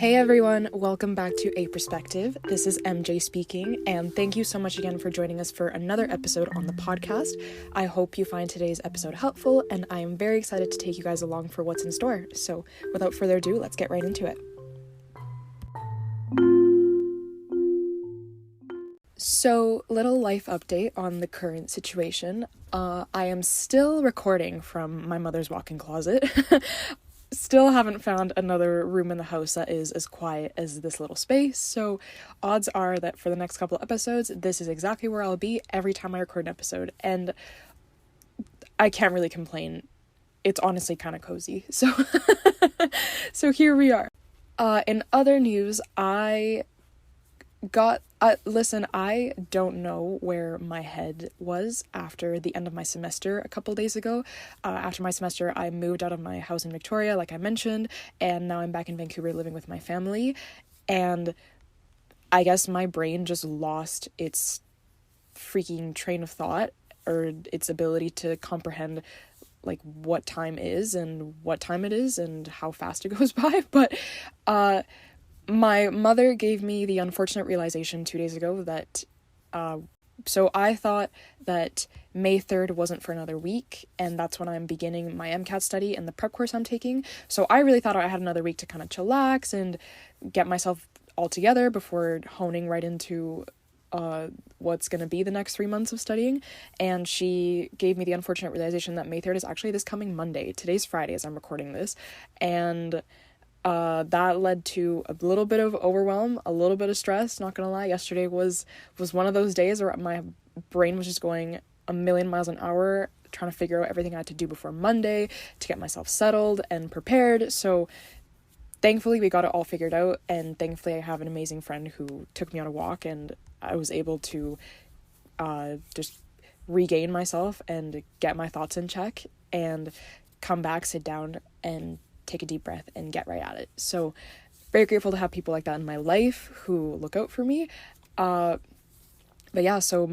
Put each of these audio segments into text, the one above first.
Hey everyone, welcome back to A Perspective. This is MJ speaking, and thank you so much again for joining us for another episode on the podcast. I hope you find today's episode helpful, and I am very excited to take you guys along for what's in store. So without further ado, let's get right into it. So, little life update on the current situation. I am still recording from my mother's walk-in closet. Still haven't found another room in the house that is as quiet as this little space, so odds are that for the next couple episodes, this is exactly where I'll be every time I record an episode, and I can't really complain. It's honestly kind of cozy, so here we are. In other news, I don't know where my head was after the end of my semester a couple days ago. After my semester, I moved out of my house in Victoria, like I mentioned, and now I'm back in Vancouver living with my family, and I guess my brain just lost its freaking train of thought, or its ability to comprehend like what time is and what time it is and how fast it goes by, but my mother gave me the unfortunate realization 2 days ago that, so I thought that May 3rd wasn't for another week, and that's when I'm beginning my MCAT study and the prep course I'm taking, so I really thought I had another week to kind of chillax and get myself all together before honing right into what's going to be the next 3 months of studying, and she gave me the unfortunate realization that May 3rd is actually this coming Monday. Today's Friday as I'm recording this, and that led to a little bit of overwhelm, a little bit of stress, not gonna lie. Yesterday was one of those days where my brain was just going a million miles an hour, trying to figure out everything I had to do before Monday to get myself settled and prepared. So thankfully we got it all figured out, and thankfully I have an amazing friend who took me on a walk, and I was able to just regain myself and get my thoughts in check and come back, sit down, and take a deep breath and get right at it. So very grateful to have people like that in my life who look out for me. But yeah, so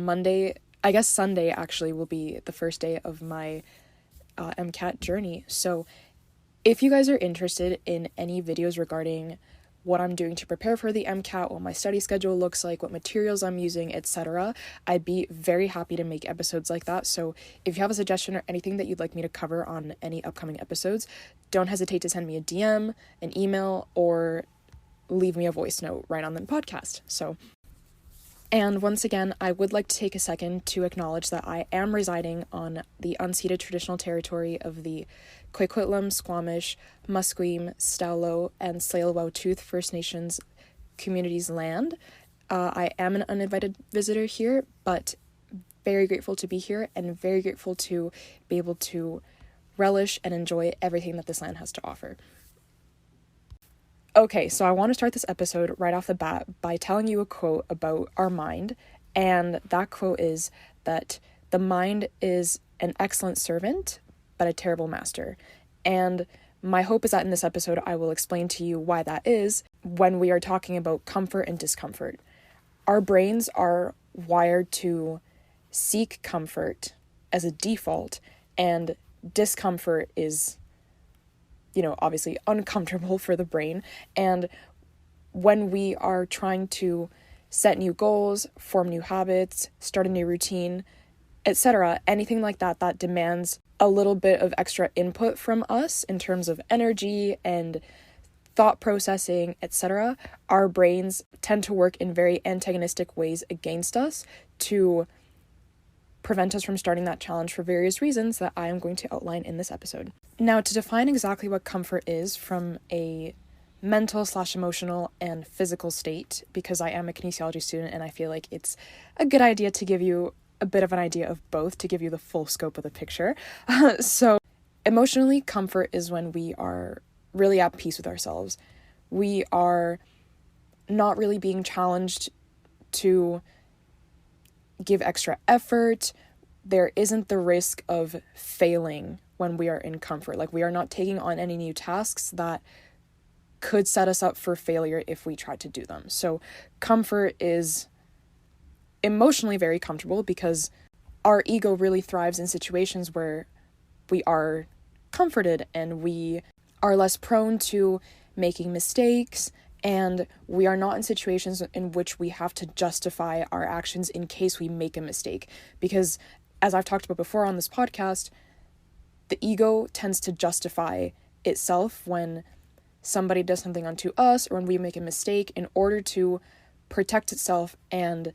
Sunday actually will be the first day of my MCAT journey. So if you guys are interested in any videos regarding what I'm doing to prepare for the MCAT, what my study schedule looks like, what materials I'm using, etc., I'd be very happy to make episodes like that. So if you have a suggestion or anything that you'd like me to cover on any upcoming episodes, don't hesitate to send me a DM, an email, or leave me a voice note right on the podcast. And once again, I would like to take a second to acknowledge that I am residing on the unceded traditional territory of the Coquitlam, Squamish, Musqueam, Stowlow, and Tsleil-Waututh First Nations communities' land. I am an uninvited visitor here, but very grateful to be here and very grateful to be able to relish and enjoy everything that this land has to offer. Okay, so I want to start this episode right off the bat by telling you a quote about our mind, and that quote is that the mind is an excellent servant, but a terrible master. And my hope is that in this episode I will explain to you why that is when we are talking about comfort and discomfort. Our brains are wired to seek comfort as a default, and discomfort is obviously uncomfortable for the brain. And when we are trying to set new goals, form new habits, start a new routine, etc., anything like that that demands a little bit of extra input from us in terms of energy and thought processing, etc., our brains tend to work in very antagonistic ways against us to prevent us from starting that challenge for various reasons that I am going to outline in this episode. Now, to define exactly what comfort is from a mental/emotional and physical state, because I am a kinesiology student and I feel like it's a good idea to give you a bit of an idea of both to give you the full scope of the picture. So emotionally, comfort is when we are really at peace with ourselves. We are not really being challenged to give extra effort. There isn't the risk of failing when we are in comfort. Like, we are not taking on any new tasks that could set us up for failure if we tried to do them. So comfort is emotionally very comfortable because our ego really thrives in situations where we are comforted and we are less prone to making mistakes And we are not in situations in which we have to justify our actions in case we make a mistake. Because, as I've talked about before on this podcast, the ego tends to justify itself when somebody does something unto us or when we make a mistake in order to protect itself and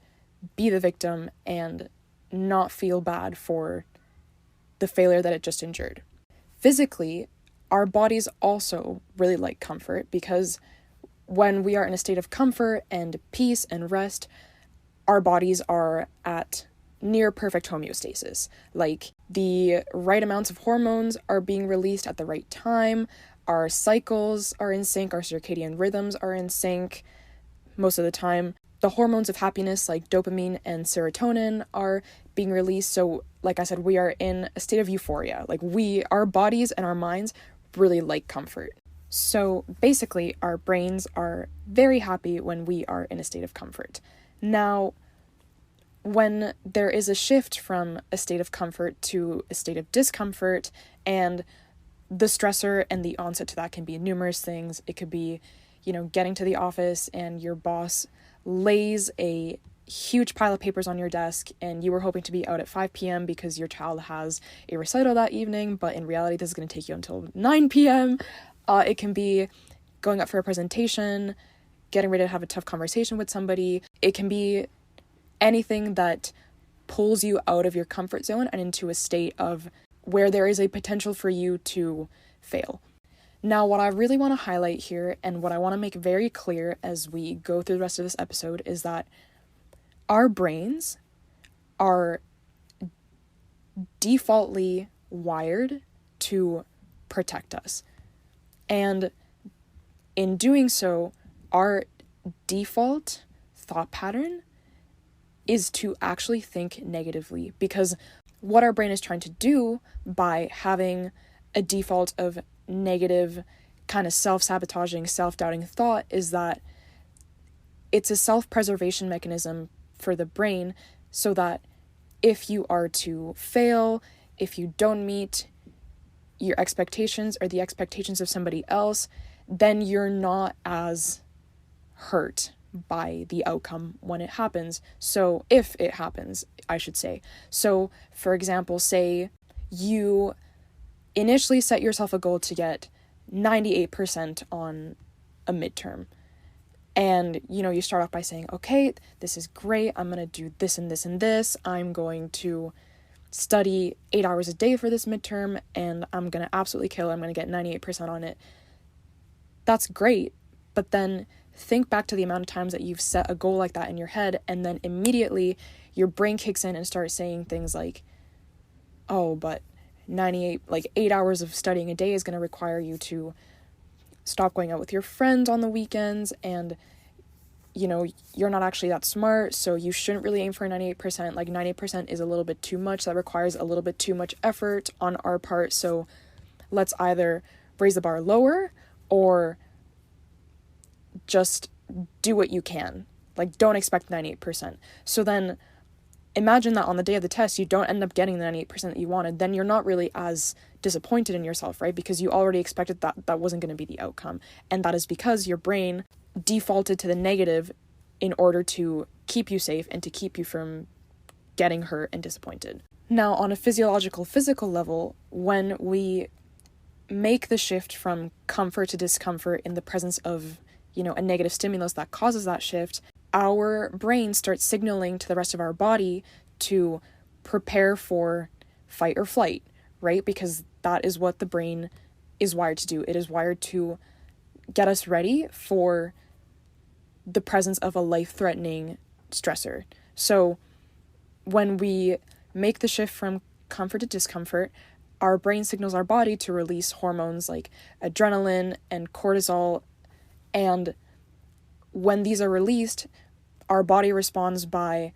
be the victim and not feel bad for the failure that it just endured. Physically, our bodies also really like comfort, because when we are in a state of comfort and peace and rest, our bodies are at near perfect homeostasis. Like, the right amounts of hormones are being released at the right time, our cycles are in sync, our circadian rhythms are in sync most of the time. The hormones of happiness like dopamine and serotonin are being released. So, like I said, we are in a state of euphoria. Like, our bodies and our minds really like comfort. So basically, our brains are very happy when we are in a state of comfort. Now, when there is a shift from a state of comfort to a state of discomfort, and the stressor and the onset to that can be numerous things. It could be, getting to the office and your boss lays a huge pile of papers on your desk and you were hoping to be out at 5 p.m. because your child has a recital that evening, but in reality this is going to take you until 9 p.m. It can be going up for a presentation, getting ready to have a tough conversation with somebody. It can be anything that pulls you out of your comfort zone and into a state of where there is a potential for you to fail. Now, what I really want to highlight here, and what I want to make very clear as we go through the rest of this episode, is that our brains are defaultly wired to protect us. And in doing so, our default thought pattern is to actually think negatively, because what our brain is trying to do by having a default of negative, kind of self-sabotaging, self-doubting thought is that it's a self-preservation mechanism for the brain, so that if you are to fail, if you don't meet your expectations or the expectations of somebody else, then you're not as hurt by the outcome when it happens. So if it happens, I should say. So, for example, say you initially set yourself a goal to get 98% on a midterm. And, you start off by saying, okay, this is great. I'm going to do this and this and this. I'm going to study 8 hours a day for this midterm, and I'm going to absolutely kill it. I'm going to get 98% on it. That's great. But then think back to the amount of times that you've set a goal like that in your head, and then immediately your brain kicks in and starts saying things like, oh, but 8 hours of studying a day is going to require you to stop going out with your friends on the weekends, and you're not actually that smart, so you shouldn't really aim for 98%. 98% is a little bit too much. That requires a little bit too much effort on our part, so let's either raise the bar lower or just do what you can. Don't expect 98%. So then imagine that on the day of the test, you don't end up getting the 98% that you wanted. Then you're not really as disappointed in yourself, right? Because you already expected that wasn't going to be the outcome. And that is because your brain defaulted to the negative in order to keep you safe and to keep you from getting hurt and disappointed. Now, on a physiological, physical level, when we make the shift from comfort to discomfort in the presence of, a negative stimulus that causes that shift, our brain starts signaling to the rest of our body to prepare for fight or flight, right? Because that is what the brain is wired to do. It is wired to get us ready for the presence of a life-threatening stressor. So when we make the shift from comfort to discomfort, our brain signals our body to release hormones like adrenaline and cortisol, and when these are released, our body responds by,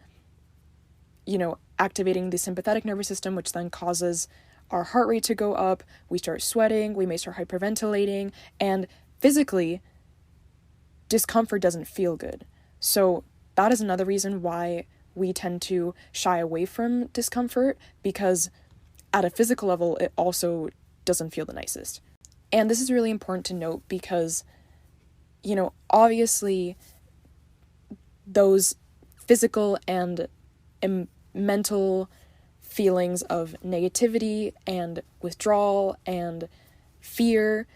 activating the sympathetic nervous system, which then causes our heart rate to go up. We start sweating, we may start hyperventilating, and physically, discomfort doesn't feel good. So that is another reason why we tend to shy away from discomfort, because at a physical level, it also doesn't feel the nicest. And this is really important to note, because obviously those physical and mental feelings of negativity and withdrawal and fear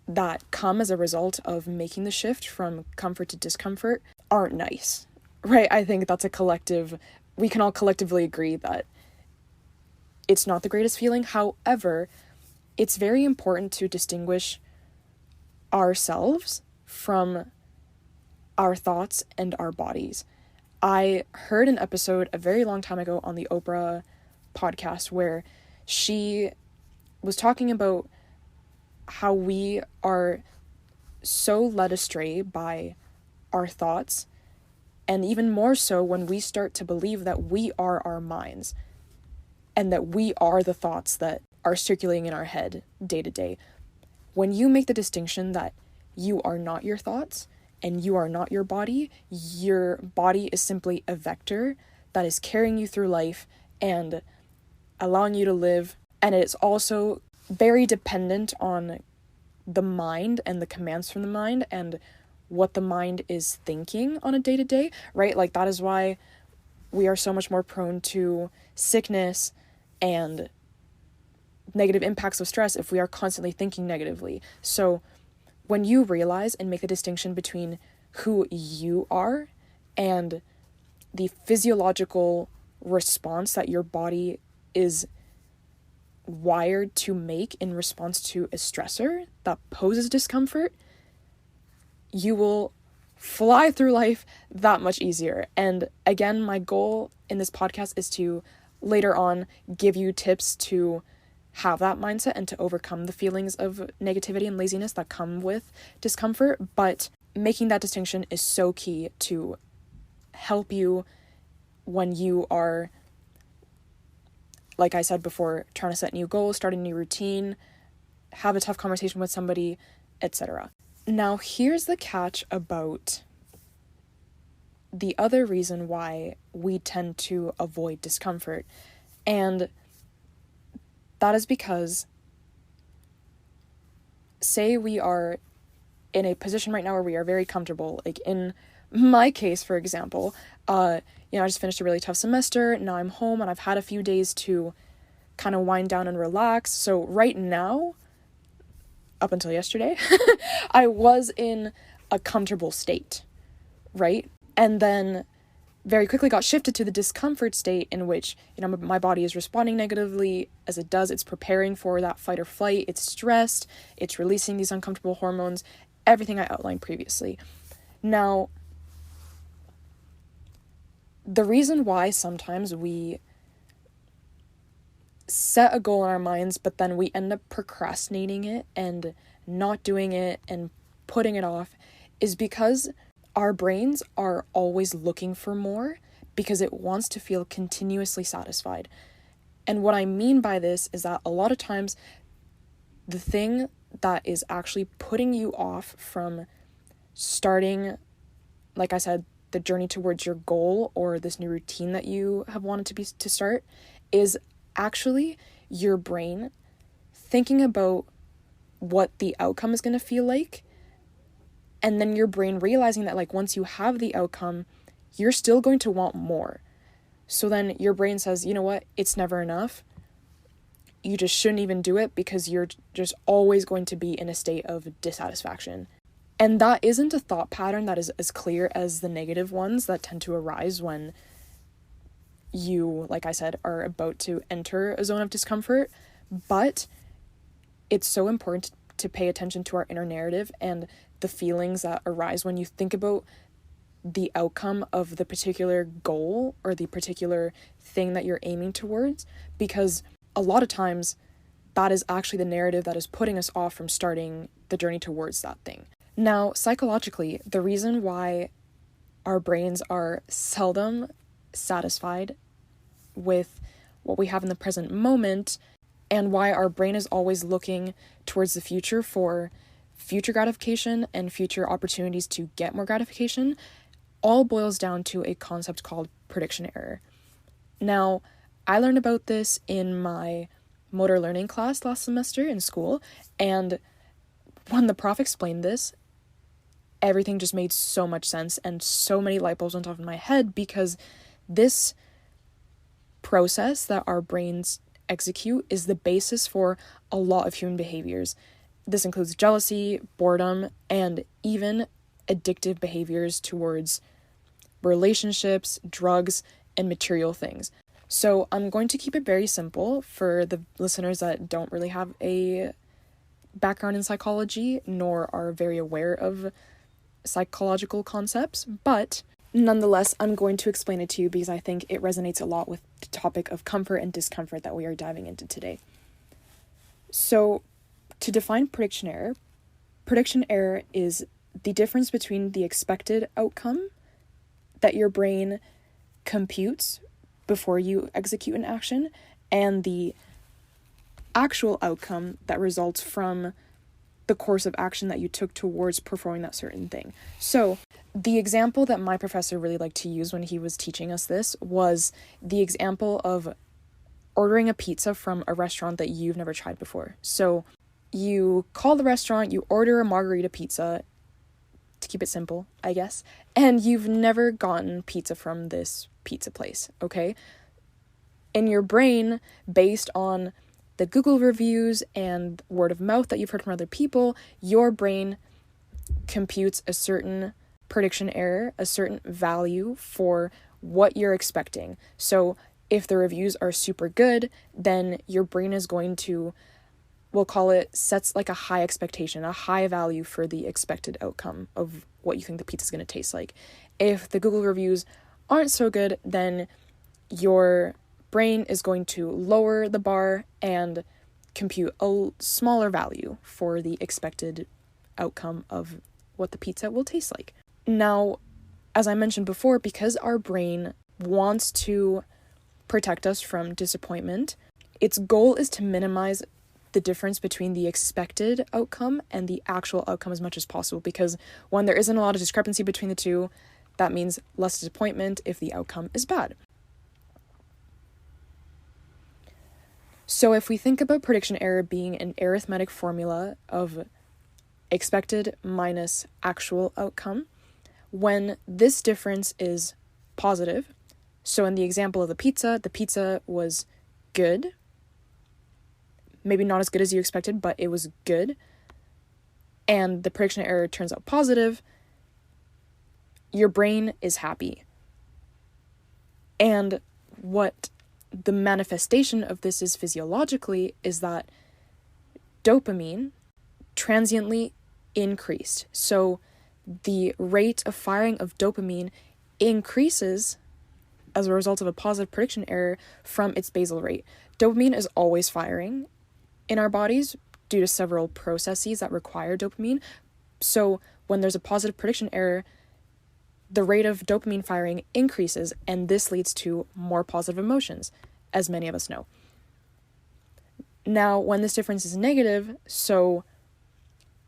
that come as a result of making the shift from comfort to discomfort aren't nice, right? I think that's we can all collectively agree that it's not the greatest feeling. However, it's very important to distinguish ourselves from our thoughts and our bodies. I heard an episode a very long time ago on the Oprah podcast where she was talking about how we are so led astray by our thoughts, and even more so when we start to believe that we are our minds and that we are the thoughts that are circulating in our head day to day. When you make the distinction that you are not your thoughts and you are not your body is simply a vector that is carrying you through life and allowing you to live. And it is also very dependent on the mind and the commands from the mind and what the mind is thinking on a day-to-day, right? Like, that is why we are so much more prone to sickness and negative impacts of stress if we are constantly thinking negatively. So when you realize and make a distinction between who you are and the physiological response that your body is wired to make in response to a stressor that poses discomfort, you will fly through life that much easier. And again, my goal in this podcast is to later on give you tips to have that mindset and to overcome the feelings of negativity and laziness that come with discomfort. But making that distinction is so key to help you when you are, like I said before, trying to set new goals, start a new routine, have a tough conversation with somebody, etc. Now, here's the catch about the other reason why we tend to avoid discomfort. And that is because, say we are in a position right now where we are very comfortable. Like in my case, for example, I just finished a really tough semester. Now I'm home and I've had a few days to kind of wind down and relax. So right now, up until yesterday, I was in a comfortable state, right? And then very quickly got shifted to the discomfort state in which, my body is responding negatively as it does. It's preparing for that fight or flight. It's stressed. It's releasing these uncomfortable hormones, everything I outlined previously. Now, the reason why sometimes we set a goal in our minds, but then we end up procrastinating it and not doing it and putting it off is because our brains are always looking for more because it wants to feel continuously satisfied. And what I mean by this is that a lot of times the thing that is actually putting you off from starting, like I said, the journey towards your goal or this new routine that you have wanted to start is actually your brain thinking about what the outcome is going to feel like. And then your brain realizing that, like, once you have the outcome, you're still going to want more. So then your brain says, you know what, it's never enough. You just shouldn't even do it because you're just always going to be in a state of dissatisfaction. And that isn't a thought pattern that is as clear as the negative ones that tend to arise when you, like I said, are about to enter a zone of discomfort. But it's so important to pay attention to our inner narrative and the feelings that arise when you think about the outcome of the particular goal or the particular thing that you're aiming towards, because a lot of times that is actually the narrative that is putting us off from starting the journey towards that thing. Now, psychologically, the reason why our brains are seldom satisfied with what we have in the present moment and why our brain is always looking towards the future for future gratification and future opportunities to get more gratification all boils down to a concept called prediction error. Now, I learned about this in my motor learning class last semester in school, and when the prof explained this, everything just made so much sense and so many light bulbs went off in my head, because this process that our brains execute is the basis for a lot of human behaviors. This includes jealousy, boredom, and even addictive behaviors towards relationships, drugs, and material things. So I'm going to keep it very simple for the listeners that don't really have a background in psychology nor are very aware of psychological concepts, but nonetheless, I'm going to explain it to you because I think it resonates a lot with the topic of comfort and discomfort that we are diving into today. So, to define prediction error is the difference between the expected outcome that your brain computes before you execute an action and the actual outcome that results from the course of action that you took towards performing that certain thing. So, the example that my professor really liked to use when he was teaching us this was the example of ordering a pizza from a restaurant that you've never tried before. So, you call the restaurant, you order a margarita pizza, to keep it simple, I guess, and you've never gotten pizza from this pizza place, okay? In your brain, based on the Google reviews and word of mouth that you've heard from other people, your brain computes a certain prediction error, a certain value for what you're expecting. So if the reviews are super good, then your brain is going to, we'll call it, sets like a high expectation, a high value for the expected outcome of what you think the pizza is going to taste like. If the Google reviews aren't so good, then your brain is going to lower the bar and compute a smaller value for the expected outcome of what the pizza will taste like. Now, as I mentioned before, because our brain wants to protect us from disappointment, its goal is to minimize the difference between the expected outcome and the actual outcome as much as possible, because when there isn't a lot of discrepancy between the two, that means less disappointment if the outcome is bad. So if we think about prediction error being an arithmetic formula of expected minus actual outcome, when this difference is positive, so in the example of the pizza was good, maybe not as good as you expected, but it was good, and the prediction error turns out positive, your brain is happy. And what the manifestation of this is physiologically is that dopamine transiently increased. So the rate of firing of dopamine increases as a result of a positive prediction error from its basal rate. Dopamine is always firing in our bodies due to several processes that require dopamine. So when there's a positive prediction error, the rate of dopamine firing increases, and this leads to more positive emotions, as many of us know. Now, when this difference is negative, so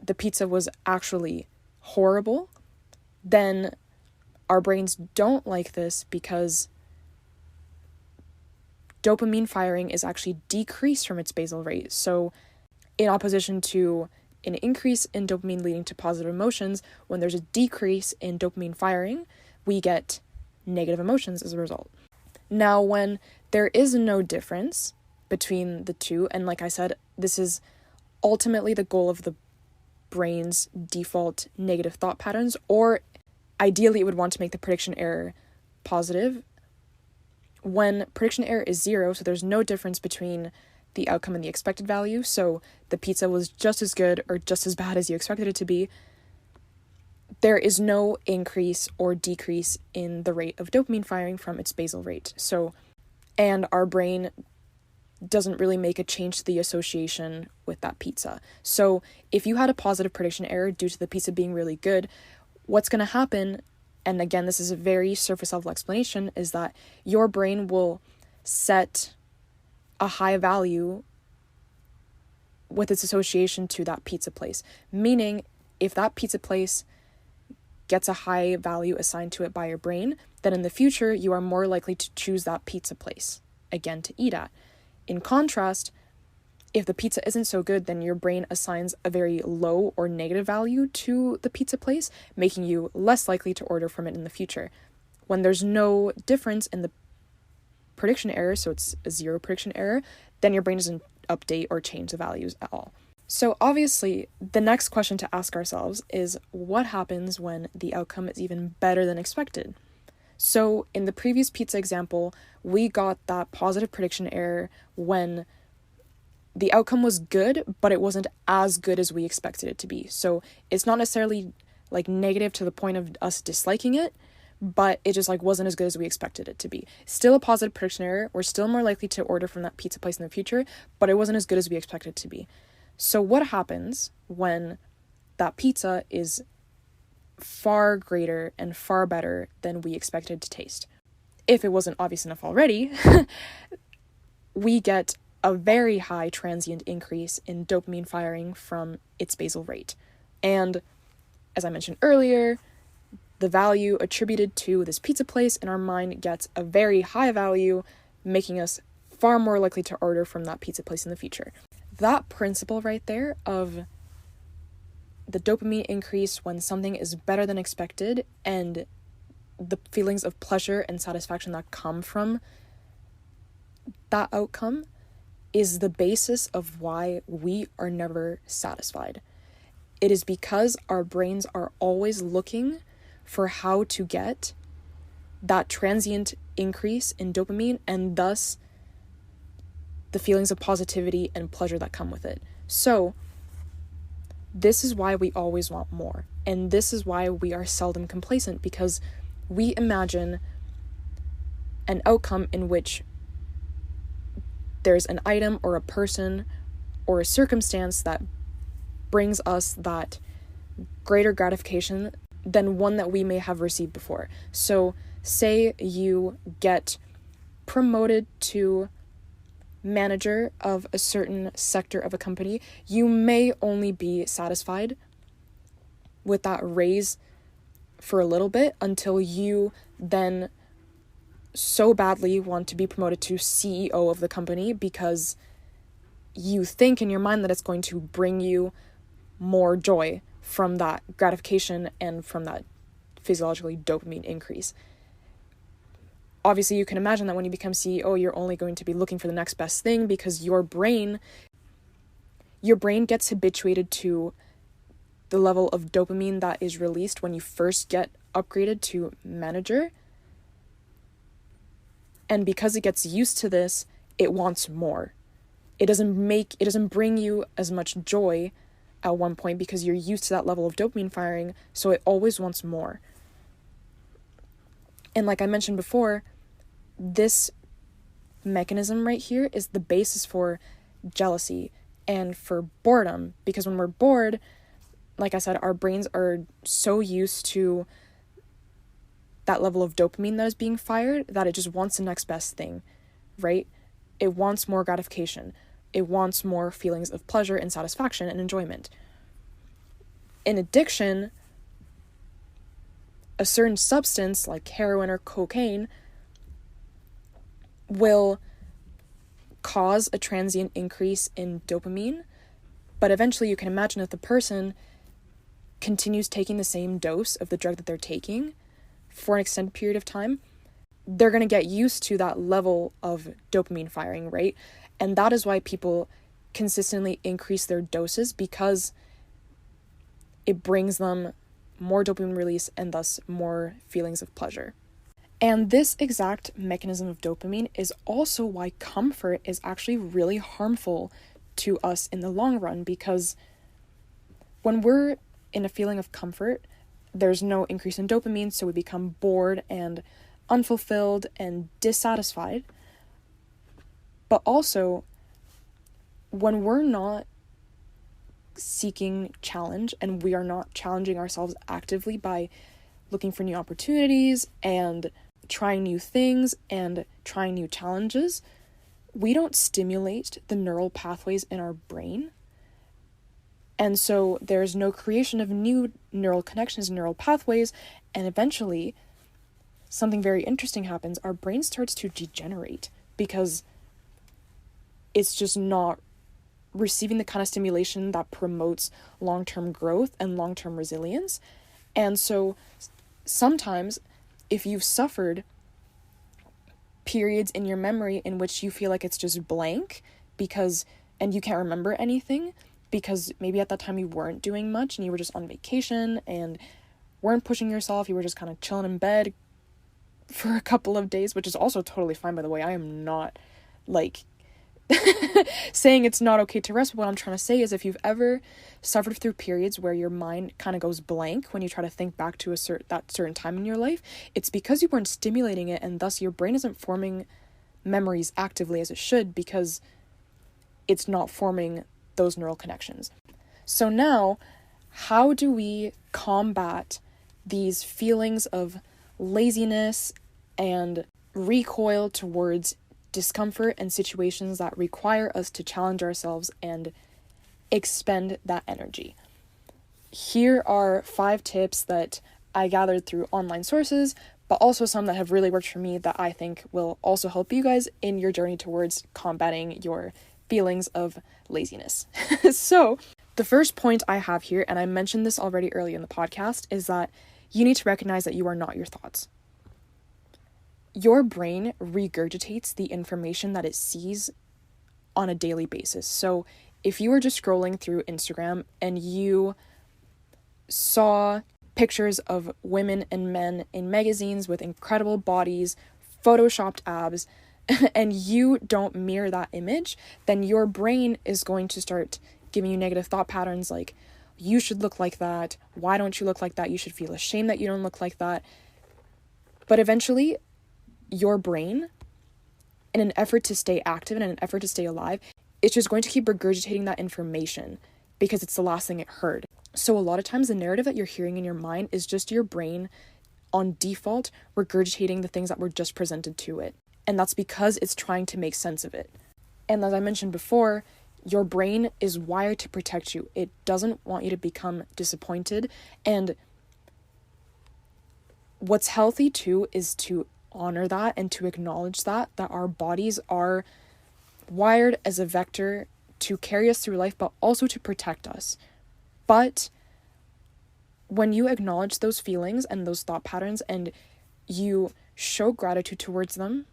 the pizza was actually horrible, then our brains don't like this because dopamine firing is actually decreased from its basal rate. So in opposition to an increase in dopamine leading to positive emotions, when there's a decrease in dopamine firing, we get negative emotions as a result. Now, when there is no difference between the two, and like I said, this is ultimately the goal of the brain's default negative thought patterns, or ideally it would want to make the prediction error positive. When prediction error is 0, so there's no difference between the outcome and the expected value, so the pizza was just as good or just as bad as you expected it to be, there is no increase or decrease in the rate of dopamine firing from its basal rate. So, and our brain doesn't really make a change to the association with that pizza. So if you had a positive prediction error due to the pizza being really good, what's going to happen, and again, this is a very surface level explanation, is that your brain will set a high value with its association to that pizza place. Meaning, if that pizza place gets a high value assigned to it by your brain, then in the future, you are more likely to choose that pizza place again to eat at. In contrast, if the pizza isn't so good, then your brain assigns a very low or negative value to the pizza place, making you less likely to order from it in the future. When there's no difference in the prediction error, so it's a zero prediction error, then your brain doesn't update or change the values at all. So obviously, the next question to ask ourselves is, what happens when the outcome is even better than expected? So in the previous pizza example, we got that positive prediction error when the outcome was good, but it wasn't as good as we expected it to be. So it's not necessarily like negative to the point of us disliking it, but it just like wasn't as good as we expected it to be. Still a positive prediction error. We're still more likely to order from that pizza place in the future, but it wasn't as good as we expected it to be. So what happens when that pizza is far greater and far better than we expected to taste? If it wasn't obvious enough already, we get a very high transient increase in dopamine firing from its basal rate. And as I mentioned earlier, the value attributed to this pizza place in our mind gets a very high value, making us far more likely to order from that pizza place in the future. That principle right there of the dopamine increase when something is better than expected and the feelings of pleasure and satisfaction that come from that outcome is the basis of why we are never satisfied. It is because our brains are always looking for how to get that transient increase in dopamine and thus the feelings of positivity and pleasure that come with it. So this is why we always want more. And this is why we are seldom complacent, because we imagine an outcome in which there's an item or a person or a circumstance that brings us that greater gratification than one that we may have received before. So say you get promoted to manager of a certain sector of a company, you may only be satisfied with that raise for a little bit until you then so badly want to be promoted to CEO of the company because you think in your mind that it's going to bring you more joy from that gratification and from that physiologically dopamine increase. Obviously, you can imagine that when you become CEO, you're only going to be looking for the next best thing because your brain gets habituated to the level of dopamine that is released when you first get upgraded to manager. And because it gets used to this, it wants more. It doesn't bring you as much joy at one point because you're used to that level of dopamine firing, so it always wants more. And like I mentioned before, this mechanism right here is the basis for jealousy and for boredom, because when we're bored, like I said, our brains are so used to that level of dopamine that is being fired that it just wants the next best thing, right? It wants more gratification. It wants more feelings of pleasure and satisfaction and enjoyment. In addiction, a certain substance like heroin or cocaine will cause a transient increase in dopamine, but eventually you can imagine if the person continues taking the same dose of the drug that they're taking for an extended period of time, they're going to get used to that level of dopamine firing, right? And that is why people consistently increase their doses, because it brings them more dopamine release and thus more feelings of pleasure. And this exact mechanism of dopamine is also why comfort is actually really harmful to us in the long run, because when we're in a feeling of comfort, there's no increase in dopamine, so we become bored and unfulfilled and dissatisfied. But also, when we're not seeking challenge and we are not challenging ourselves actively by looking for new opportunities and trying new things and trying new challenges, we don't stimulate the neural pathways in our brain. And so there's no creation of new neural connections, neural pathways, and eventually something very interesting happens. Our brain starts to degenerate because it's just not receiving the kind of stimulation that promotes long-term growth and long-term resilience. And so sometimes if you've suffered periods in your memory in which you feel like it's just blank and you can't remember anything because maybe at that time you weren't doing much and you were just on vacation and weren't pushing yourself, you were just kind of chilling in bed for a couple of days, which is also totally fine, by the way. I am not saying it's not okay to rest. But what I'm trying to say is, if you've ever suffered through periods where your mind kind of goes blank when you try to think back to that certain time in your life, it's because you weren't stimulating it, and thus your brain isn't forming memories actively as it should because it's not forming those neural connections. So now, how do we combat these feelings of laziness and recoil towards discomfort and situations that require us to challenge ourselves and expend that energy? Here are 5 tips that I gathered through online sources, but also some that have really worked for me that I think will also help you guys in your journey towards combating your feelings of laziness. So, the first point I have here, and I mentioned this already earlier in the podcast, is that you need to recognize that you are not your thoughts. Your brain regurgitates the information that it sees on a daily basis. So if you were just scrolling through Instagram and you saw pictures of women and men in magazines with incredible bodies, photoshopped abs, and you don't mirror that image, then your brain is going to start giving you negative thought patterns like, you should look like that, why don't you look like that, you should feel ashamed that you don't look like that. But eventually, your brain, in an effort to stay active and in an effort to stay alive, it's just going to keep regurgitating that information because it's the last thing it heard. So a lot of times the narrative that you're hearing in your mind is just your brain on default regurgitating the things that were just presented to it. And that's because it's trying to make sense of it. And as I mentioned before, your brain is wired to protect you. It doesn't want you to become disappointed. And what's healthy too is to honor that and to acknowledge that our bodies are wired as a vector to carry us through life, but also to protect us. But when you acknowledge those feelings and those thought patterns and you show gratitude towards them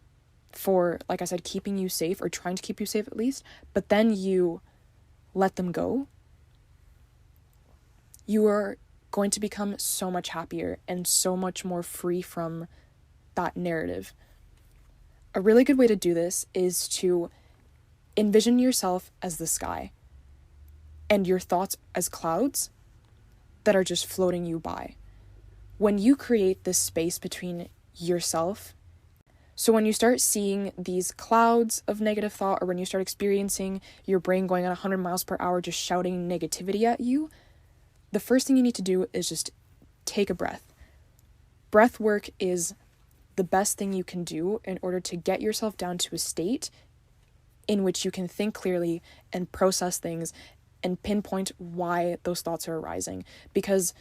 for, like I said, keeping you safe or trying to keep you safe at least, but then you let them go, you are going to become so much happier and so much more free from that narrative. A really good way to do this is to envision yourself as the sky and your thoughts as clouds that are just floating you by. When you create this space between yourself, so when you start seeing these clouds of negative thought, or when you start experiencing your brain going at 100 miles per hour just shouting negativity at you, the first thing you need to do is just take a breath. Breath work is the best thing you can do in order to get yourself down to a state in which you can think clearly and process things and pinpoint why those thoughts are arising. Because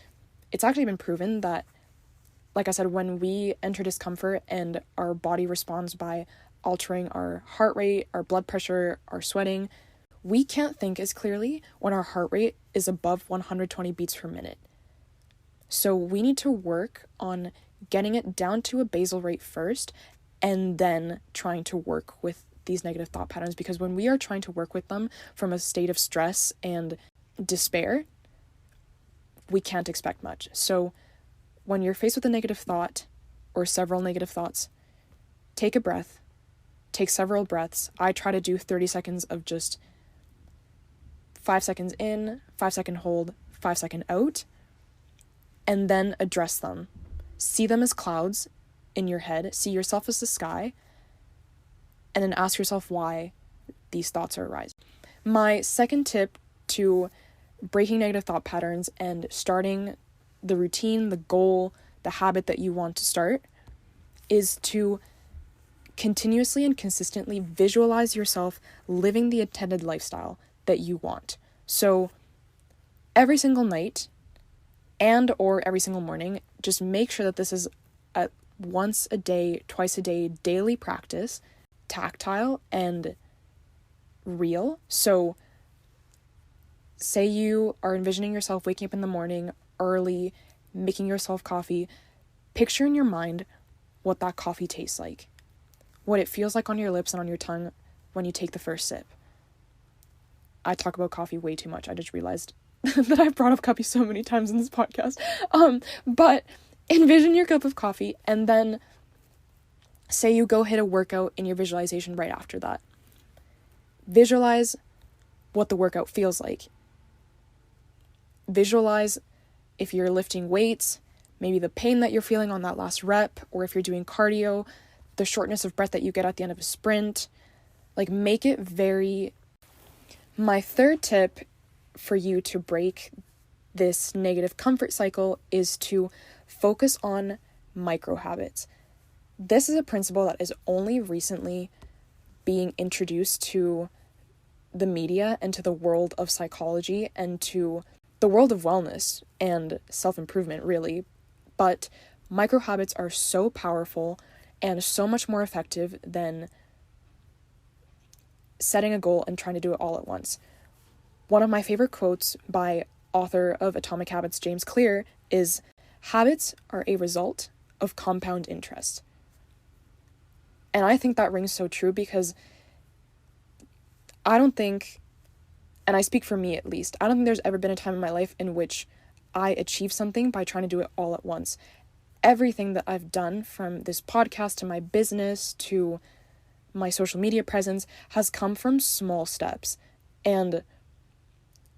it's actually been proven that, like I said, when we enter discomfort and our body responds by altering our heart rate, our blood pressure, our sweating, we can't think as clearly when our heart rate is above 120 beats per minute. So we need to work on getting it down to a basal rate first, and then trying to work with these negative thought patterns, because when we are trying to work with them from a state of stress and despair, we can't expect much. So when you're faced with a negative thought or several negative thoughts, take a breath, take several breaths. I try to do 30 seconds of just 5 seconds in, 5 second hold, 5 second out, and then address them. See them as clouds in your head, see yourself as the sky, and then ask yourself why these thoughts are arising. My second tip to breaking negative thought patterns and starting the routine, the goal, the habit that you want to start is to continuously and consistently visualize yourself living the intended lifestyle that you want. So every single night and or every single morning, just make sure that this is a once a day, twice a day, daily practice, tactile and real. So say you are envisioning yourself waking up in the morning early, making yourself coffee. Picture in your mind what that coffee tastes like, what it feels like on your lips and on your tongue when you take the first sip. I talk about coffee way too much. I just realized that I've brought up coffee so many times in this podcast. But envision your cup of coffee, and then say you go hit a workout in your visualization right after that. Visualize what the workout feels like. Visualize if you're lifting weights, maybe the pain that you're feeling on that last rep, or if you're doing cardio, the shortness of breath that you get at the end of a sprint. Like, make it very... My third tip for you to break this negative comfort cycle is to focus on micro habits. This is a principle that is only recently being introduced to the media and to the world of psychology and to the world of wellness and self-improvement, really. But micro habits are so powerful and so much more effective than setting a goal and trying to do it all at once. One of my favorite quotes by author of Atomic Habits, James Clear, is, "Habits are a result of compound interest." And I think that rings so true because I don't think, and I speak for me at least, I don't think there's ever been a time in my life in which I achieved something by trying to do it all at once. Everything that I've done, from this podcast to my business to my social media presence, has come from small steps and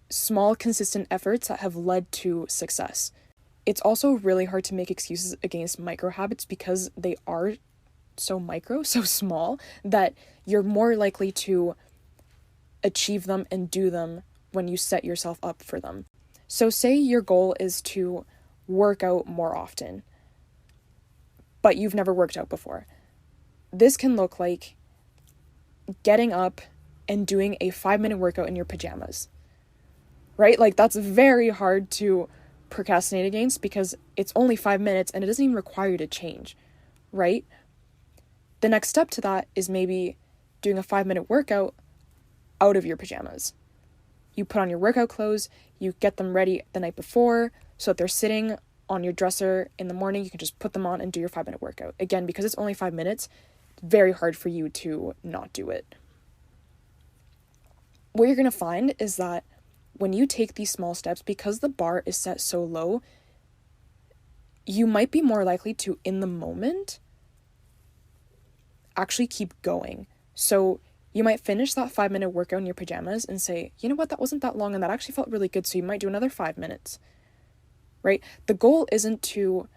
small consistent efforts that have led to success. It's also really hard to make excuses against micro habits because they are so micro, so small, that you're more likely to achieve them and do them when you set yourself up for them. So say your goal is to work out more often, but you've never worked out before. This can look like getting up and doing a 5-minute workout in your pajamas, right? Like, that's very hard to procrastinate against because it's only 5 minutes and it doesn't even require you to change, right? The next step to that is maybe doing a 5-minute workout out of your pajamas. You put on your workout clothes, you get them ready the night before so that they're sitting on your dresser in the morning. You can just put them on and do your 5-minute workout. Again, because it's only 5 minutes, it's very hard for you to not do it. What you're going to find is that when you take these small steps, because the bar is set so low, you might be more likely to, in the moment, actually keep going. So you might finish that 5-minute workout in your pajamas and say, you know what, that wasn't that long and that actually felt really good, so you might do another 5 minutes, right? The goal isn't to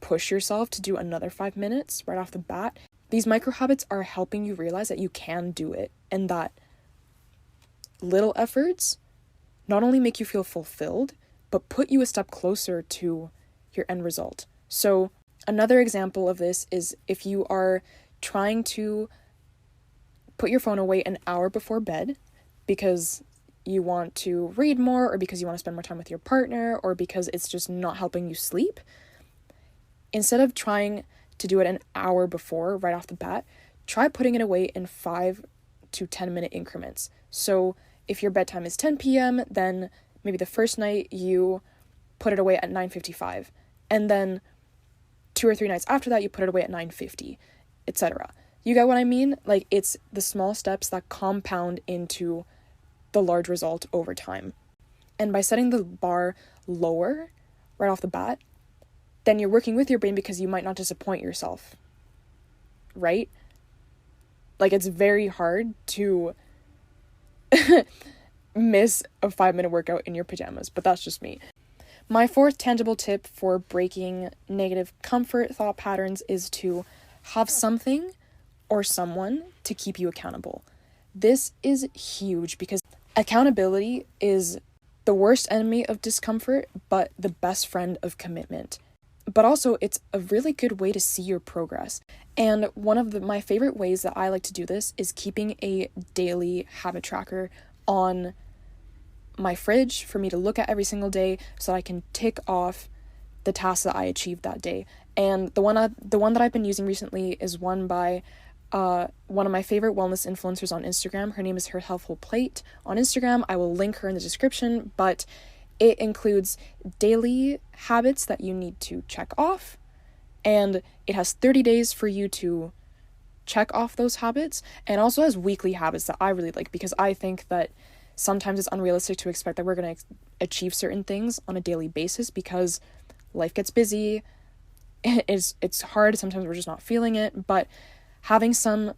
push yourself to do another 5 minutes right off the bat. These micro habits are helping you realize that you can do it, and that little efforts not only make you feel fulfilled, but put you a step closer to your end result. So another example of this is if you are trying to put your phone away an hour before bed because you want to read more, or because you want to spend more time with your partner, or because it's just not helping you sleep, instead of trying to do it an hour before right off the bat, try putting it away in 5 to 10 minute increments. So if your bedtime is 10 p.m., then maybe the first night you put it away at 9:55, and then 2 or 3 nights after that you put it away at 9:50, etc. You get what I mean? It's the small steps that compound into the large result over time. And by setting the bar lower right off the bat, then you're working with your brain because you might not disappoint yourself, right? It's very hard to miss a 5-minute workout in your pajamas, but that's just me. My fourth tangible tip for breaking negative comfort thought patterns is to have something or someone to keep you accountable. This is huge because accountability is the worst enemy of discomfort, but the best friend of commitment. But also, it's a really good way to see your progress. And one of my favorite ways that I like to do this is keeping a daily habit tracker on my fridge for me to look at every single day so that I can tick off the tasks that I achieved that day. And the one that I've been using recently is one by one of my favorite wellness influencers on Instagram. Her name is Her Healthful Plate on Instagram. I will link her in the description, but it includes daily habits that you need to check off, and it has 30 days for you to check off those habits, and also has weekly habits that I really like, because I think that sometimes it's unrealistic to expect that we're going to achieve certain things on a daily basis, because life gets busy, it's hard, sometimes we're just not feeling it, but having some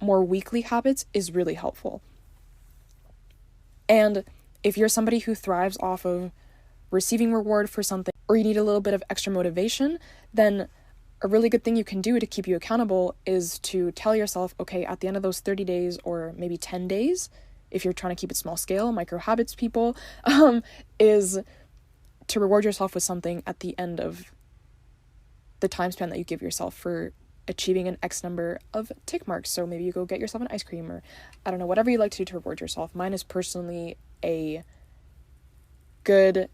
more weekly habits is really helpful. And if you're somebody who thrives off of receiving reward for something, or you need a little bit of extra motivation, then a really good thing you can do to keep you accountable is to tell yourself, okay, at the end of those 30 days or maybe 10 days, if you're trying to keep it small scale, micro habits people, is to reward yourself with something at the end of the time span that you give yourself for achieving an X number of tick marks. So maybe you go get yourself an ice cream, or I don't know, whatever you like to do to reward yourself. Mine is personally a good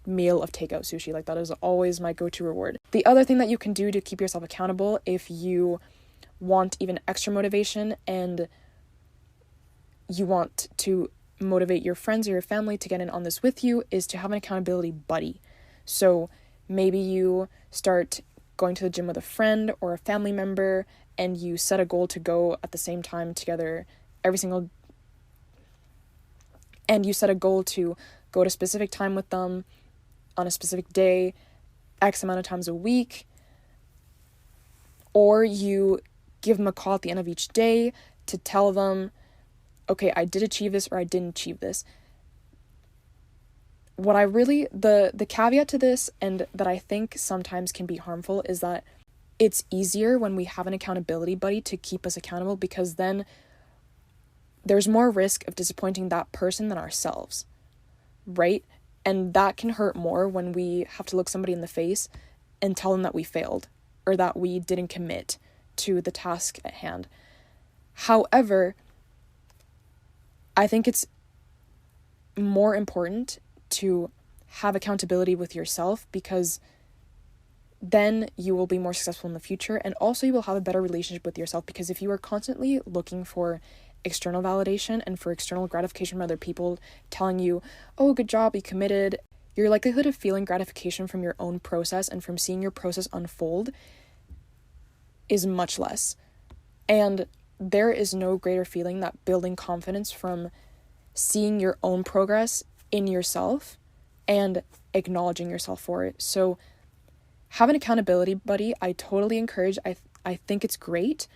meal of takeout sushi. Like, that is always my go-to reward. The other thing that you can do to keep yourself accountable, if you want even extra motivation and you want to motivate your friends or your family to get in on this with you, is to have an accountability buddy. So maybe you start going to the gym with a friend or a family member, and you set a goal to go at the same time together and you set a goal to go at a specific time with them on a specific day, X amount of times a week, or you give them a call at the end of each day to tell them, okay, I did achieve this or I didn't achieve this. What I really, the caveat to this, and that I think sometimes can be harmful, is that it's easier when we have an accountability buddy to keep us accountable, because then there's more risk of disappointing that person than ourselves, right? And that can hurt more when we have to look somebody in the face and tell them that we failed or that we didn't commit to the task at hand. However, I think it's more important to have accountability with yourself, because then you will be more successful in the future, and also you will have a better relationship with yourself, because if you are constantly looking for external validation and for external gratification from other people telling you, oh, good job, you committed, your likelihood of feeling gratification from your own process and from seeing your process unfold is much less. And there is no greater feeling than building confidence from seeing your own progress in yourself and acknowledging yourself for it. So have an accountability buddy. I totally encourage. I think it's great.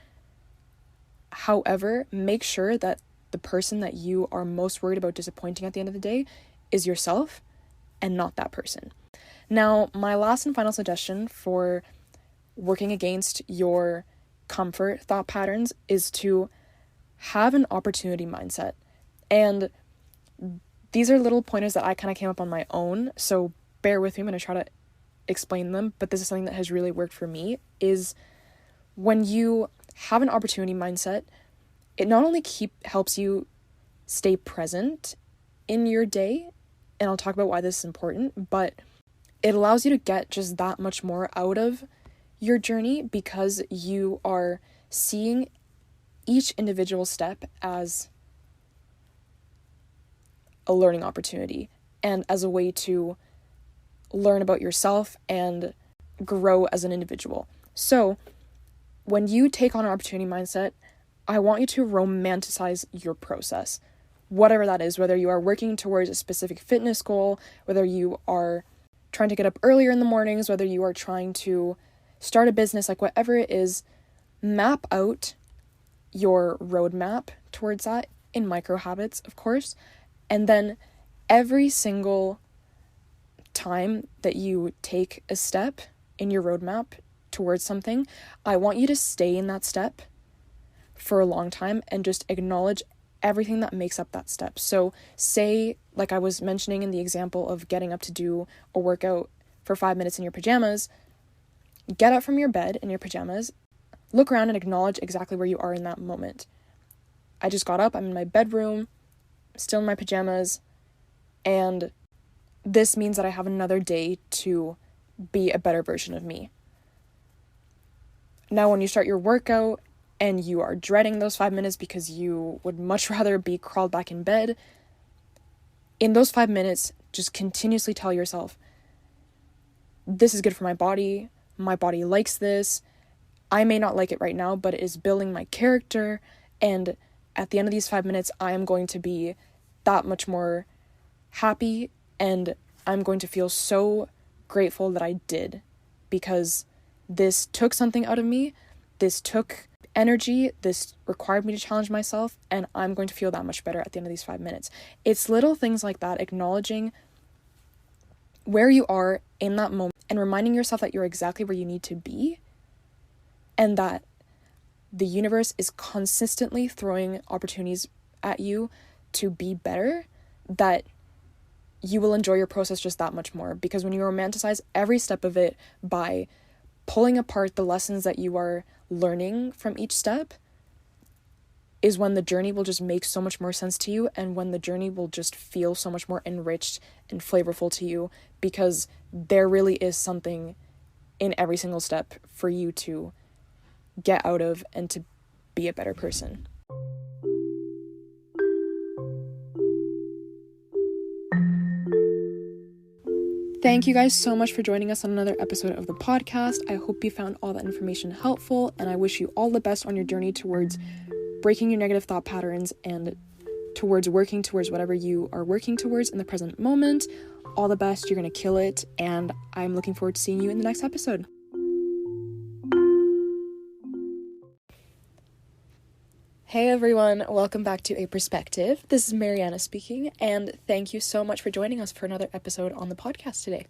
However, make sure that the person that you are most worried about disappointing at the end of the day is yourself and not that person. Now, my last and final suggestion for working against your comfort thought patterns is to have an opportunity mindset. And these are little pointers that I kind of came up on my own, so bear with me. I'm going to try to explain them, but this is something that has really worked for me, is when you have an opportunity mindset, it not only helps you stay present in your day, and I'll talk about why this is important, but it allows you to get just that much more out of your journey, because you are seeing each individual step as a learning opportunity and as a way to learn about yourself and grow as an individual. So when you take on an opportunity mindset, I want you to romanticize your process, whatever that is, whether you are working towards a specific fitness goal, whether you are trying to get up earlier in the mornings, whether you are trying to start a business, like whatever it is, map out your roadmap towards that in micro habits, of course. And then every single time that you take a step in your roadmap towards something, I want you to stay in that step for a long time and just acknowledge everything that makes up that step. So say, like I was mentioning in the example of getting up to do a workout for 5 minutes in your pajamas, get up from your bed in your pajamas, look around and acknowledge exactly where you are in that moment. I just got up, I'm in my bedroom, still in my pajamas, and this means that I have another day to be a better version of me. Now, when you start your workout, and you are dreading those 5 minutes because you would much rather be crawled back in bed, in those 5 minutes, just continuously tell yourself, this is good for my body likes this, I may not like it right now, but it is building my character, and at the end of these 5 minutes, I am going to be that much more happy, and I'm going to feel so grateful that I did, because this took something out of me, this took energy, this required me to challenge myself, and I'm going to feel that much better at the end of these 5 minutes. It's little things like that, acknowledging where you are in that moment and reminding yourself that you're exactly where you need to be, and that the universe is consistently throwing opportunities at you to be better, that you will enjoy your process just that much more. Because when you romanticize every step of it by pulling apart the lessons that you are learning from each step, is when the journey will just make so much more sense to you, and when the journey will just feel so much more enriched and flavorful to you, because there really is something in every single step for you to get out of and to be a better person. Thank you guys so much for joining us on another episode of the podcast. I hope you found all that information helpful, and I wish you all the best on your journey towards breaking your negative thought patterns and towards working towards whatever you are working towards in the present moment. All the best, you're gonna kill it, and I'm looking forward to seeing you in the next episode. Hey everyone, welcome back to A Perspective. This is Mariana speaking, and thank you so much for joining us for another episode on the podcast today.